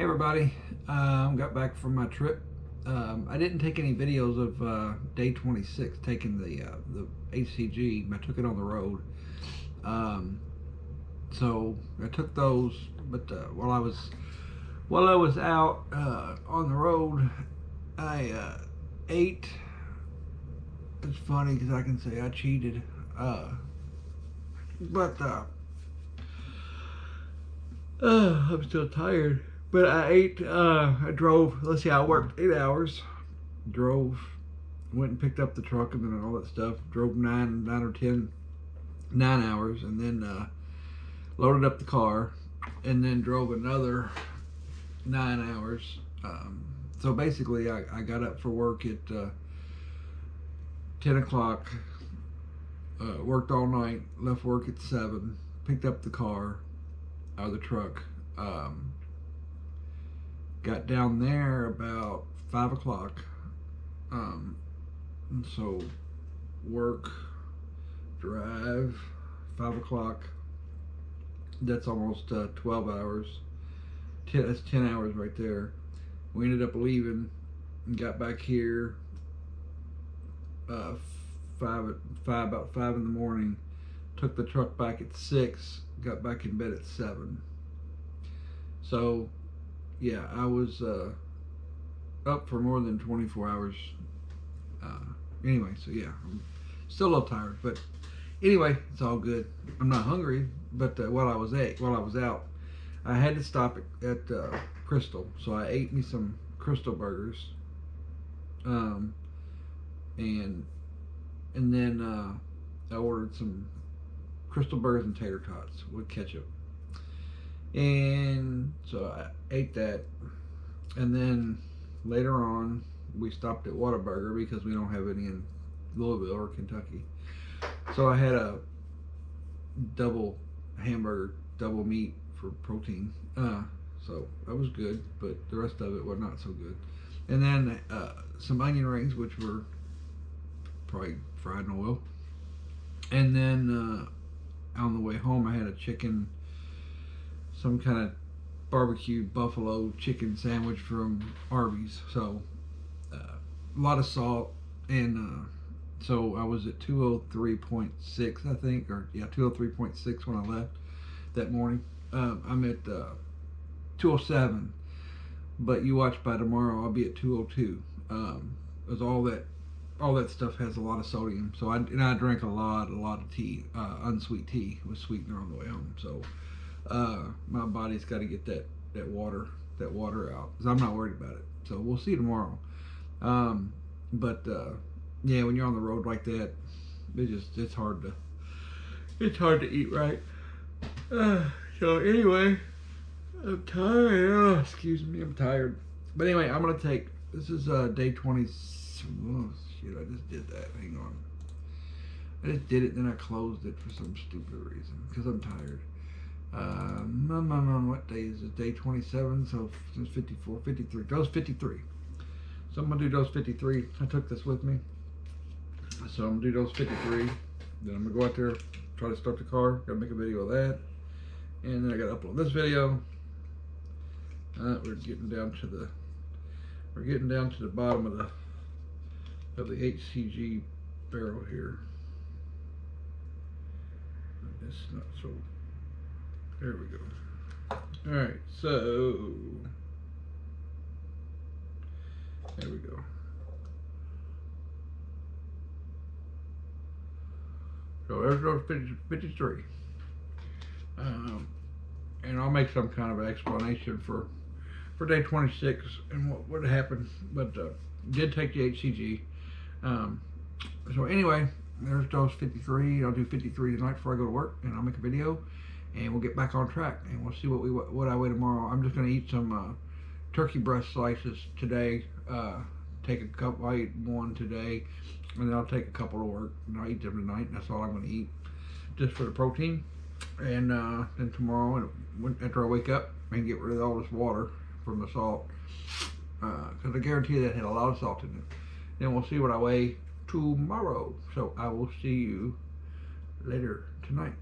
Hey everybody, got back from my trip. I didn't take any videos of day 26, taking the HCG. I took it on the road. Um, so I took those, but while I was out on the road, I ate. It's funny because I can say I cheated, but I'm still tired. But I ate. I drove. Let's see. I worked 8 hours. Drove. Went and picked up the truck and then all that stuff. Drove nine or 9 hours, and then loaded up the car, and then drove another 9 hours. So basically, I got up for work at 10 o'clock. Worked all night. Left work at 7. Picked up the car, or the truck. Got down there about 5 o'clock. And so work, drive, 5 o'clock. That's almost 12 hours. That's 10 hours right there. We ended up leaving and got back here about 5 in the morning. Took the truck back at 6. Got back in bed at 7. So yeah, I was up for more than 24 hours. Anyway, so yeah, I'm still a little tired, but anyway, it's all good. I'm not hungry, but while I was out, I had to stop at Crystal, so I ate me some Crystal burgers, and then I ordered some Crystal burgers and tater tots with ketchup. And so I ate that, and then later on we stopped at Whataburger because we don't have any in Louisville or Kentucky. So I had a double hamburger, double meat for protein. So that was good, but the rest of it was not so good. And then some onion rings, which were probably fried in oil. And then on the way home, I had a chicken, some kind of barbecue buffalo chicken sandwich from Arby's. So a lot of salt, and so I was at 203.6, I think, or yeah, 203.6 when I left that morning. I'm at 207, but you watch by tomorrow, I'll be at 202. Because all that stuff has a lot of sodium. So I drank a lot of tea, unsweet tea with sweetener on the way home. So my body's got to get that water out, because I'm not worried about it. So we'll see tomorrow. But yeah, when you're on the road like that, it's hard to eat right. So anyway, I'm tired. Oh, excuse me, I'm tired. But anyway, I'm gonna take, this is day 20. Oh shit, I just did that. Hang on. I just did it, then I closed it for some stupid reason because I'm tired. What day is it? Day 27, so it's 54, 53. Dose 53. So I'm gonna do dose 53. I took this with me. So I'm gonna do dose 53. Then I'm gonna go out there, try to start the car. Gotta make a video of that. And then I gotta upload this video. We're getting down to the bottom of the HCG barrel here. It's not so. There we go. All right, so there we go. So there's those 53. And I'll make some kind of explanation for day 26 and what happened, but did take the HCG. So anyway, there's dose 53. I'll do 53 tonight before I go to work, and I'll make a video, and we'll get back on track, and we'll see what I weigh tomorrow. I'm just gonna eat some turkey breast slices today. Take a couple. I eat one today, and then I'll take a couple to work, and I'll eat them tonight. And that's all I'm gonna eat, just for the protein. And then tomorrow, after I wake up, I can get rid of all this water from the salt, because I guarantee that had a lot of salt in it. Then we'll see what I weigh tomorrow. So I will see you later tonight.